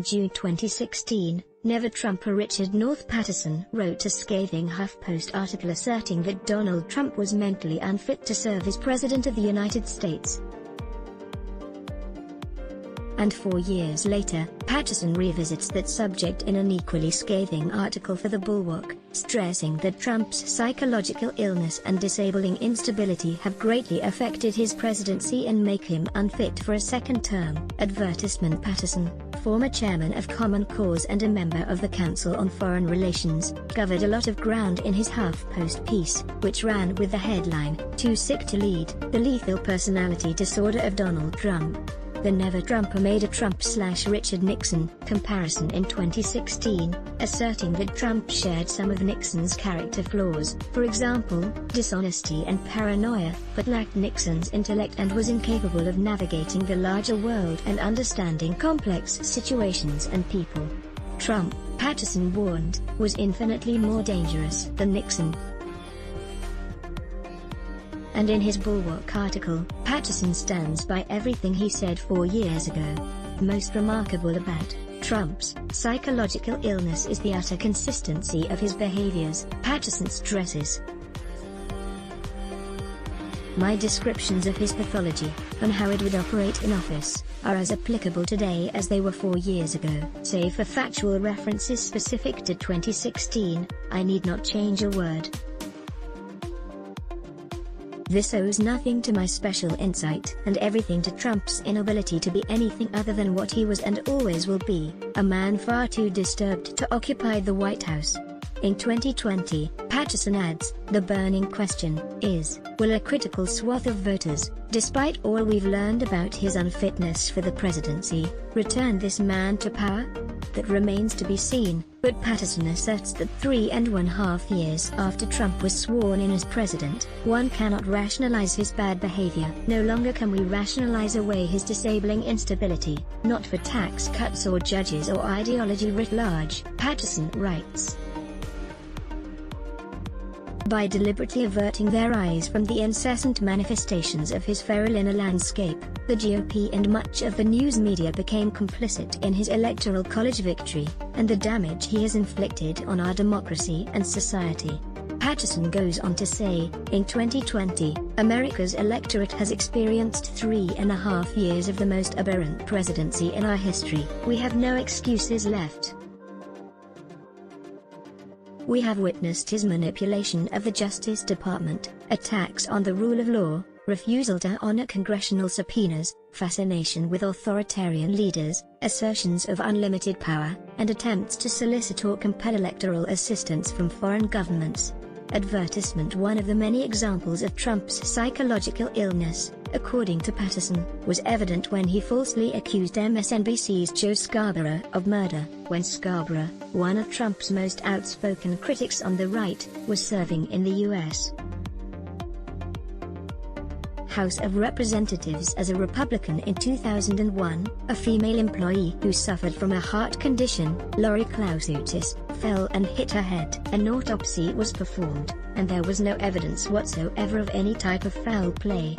June 2016, Never Trumper Richard North Patterson wrote a scathing HuffPost article asserting that Donald Trump was mentally unfit to serve as President of the United States. And 4 years later, Patterson revisits that subject in an equally scathing article for The Bulwark, stressing that Trump's psychological illness and disabling instability have greatly affected his presidency and make him unfit for a second term. Advertisement. Patterson, former chairman of Common Cause and a member of the Council on Foreign Relations, covered a lot of ground in his HuffPost piece, which ran with the headline, "Too Sick to Lead: The Lethal Personality Disorder of Donald Trump." The Never Trumper made a Trump/Richard Nixon comparison in 2016, asserting that Trump shared some of Nixon's character flaws, for example, dishonesty and paranoia, but lacked Nixon's intellect and was incapable of navigating the larger world and understanding complex situations and people. Trump, Patterson warned, was infinitely more dangerous than Nixon. And in his Bulwark article, Patterson stands by everything he said 4 years ago. Most remarkable about Trump's psychological illness is the utter consistency of his behaviors, Patterson stresses. My descriptions of his pathology, and how it would operate in office, are as applicable today as they were 4 years ago. Save for factual references specific to 2016, I need not change a word. This owes nothing to my special insight and everything to Trump's inability to be anything other than what he was and always will be, a man far too disturbed to occupy the White House. In 2020, Patterson adds, the burning question is, will a critical swath of voters, despite all we've learned about his unfitness for the presidency, return this man to power? That remains to be seen, but Patterson asserts that 3.5 years after Trump was sworn in as president, one cannot rationalize his bad behavior. No longer can we rationalize away his disabling instability, not for tax cuts or judges or ideology writ large, Patterson writes. By deliberately averting their eyes from the incessant manifestations of his feral inner landscape, the GOP and much of the news media became complicit in his electoral college victory, and the damage he has inflicted on our democracy and society. Patterson goes on to say, in 2020, America's electorate has experienced 3.5 years of the most aberrant presidency in our history. We have no excuses left. We have witnessed his manipulation of the Justice Department, attacks on the rule of law, refusal to honor congressional subpoenas, fascination with authoritarian leaders, assertions of unlimited power, and attempts to solicit or compel electoral assistance from foreign governments. Advertisement. One of the many examples of Trump's psychological illness, according to Patterson, was evident when he falsely accused MSNBC's Joe Scarborough of murder, when Scarborough, one of Trump's most outspoken critics on the right, was serving in the U.S. House of Representatives as a Republican in 2001, a female employee who suffered from a heart condition, Lori Klausutis, fell and hit her head. An autopsy was performed, and there was no evidence whatsoever of any type of foul play.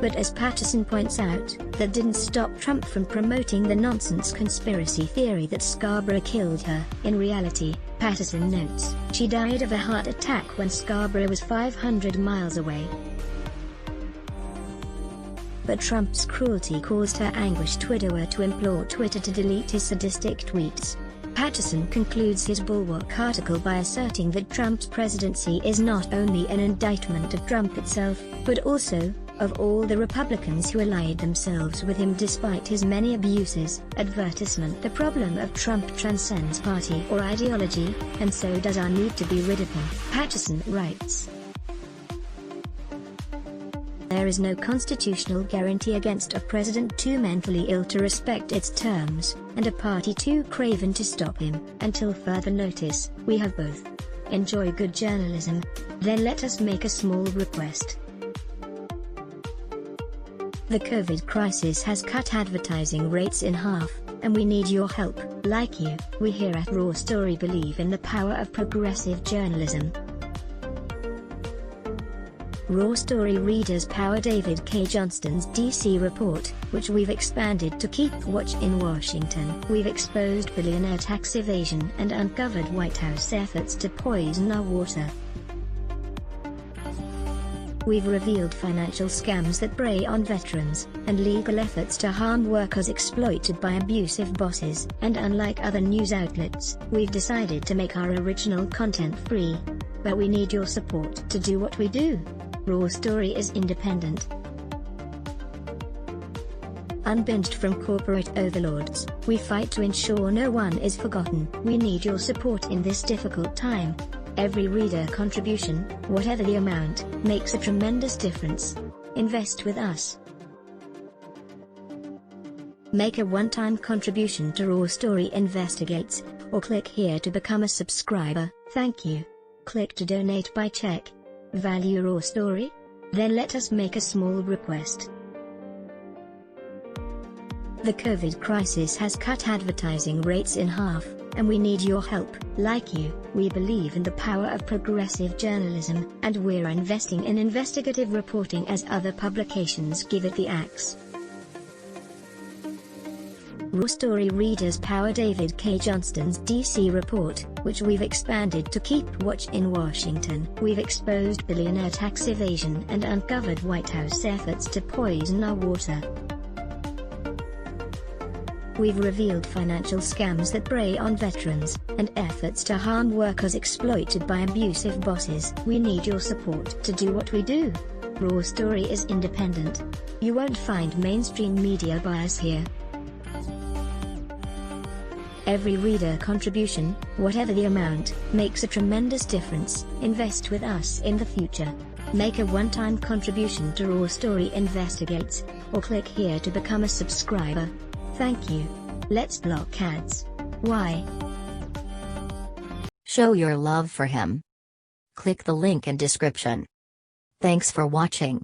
But as Patterson points out, that didn't stop Trump from promoting the nonsense conspiracy theory that Scarborough killed her. In reality, Patterson notes, she died of a heart attack when Scarborough was 500 miles away. But Trump's cruelty caused her anguished widower to implore Twitter to delete his sadistic tweets. Patterson concludes his Bulwark article by asserting that Trump's presidency is not only an indictment of Trump itself, but also of all the Republicans who allied themselves with him despite his many abuses. Advertisement. The problem of Trump transcends party or ideology, and so does our need to be rid of him, Patterson writes. There is no constitutional guarantee against a president too mentally ill to respect its terms, and a party too craven to stop him. Until further notice, we have both. Enjoy good journalism. Then let us make a small request. The COVID crisis has cut advertising rates in half, and we need your help. Like you, we here at Raw Story believe in the power of progressive journalism. Raw Story readers power David K. Johnston's DC report, which we've expanded to keep watch in Washington. We've exposed billionaire tax evasion and uncovered White House efforts to poison our water. We've revealed financial scams that prey on veterans, and legal efforts to harm workers exploited by abusive bosses. And unlike other news outlets, we've decided to make our original content free. But we need your support to do what we do. Raw Story is independent, unbinged from corporate overlords. We fight to ensure no one is forgotten. We need your support in this difficult time. Every reader contribution, whatever the amount, makes a tremendous difference. Invest with us. Make a one-time contribution to Raw Story Investigates, or click here to become a subscriber. Thank you. Click to donate by check. Value Raw Story? Then let us make a small request. The COVID crisis has cut advertising rates in half, and we need your help. Like you, we believe in the power of progressive journalism, and we're investing in investigative reporting as other publications give it the axe. Raw Story readers power David K. Johnston's DC report, which we've expanded to keep watch in Washington. We've exposed billionaire tax evasion and uncovered White House efforts to poison our water. We've revealed financial scams that prey on veterans, and efforts to harm workers exploited by abusive bosses. We need your support to do what we do. Raw Story is independent. You won't find mainstream media bias here. Every reader contribution, whatever the amount, makes a tremendous difference. Invest with us in the future. Make a one-time contribution to Raw Story Investigates, or click here to become a subscriber. Thank you. Let's block ads. Why? Show your love for him. Click the link in description. Thanks for watching.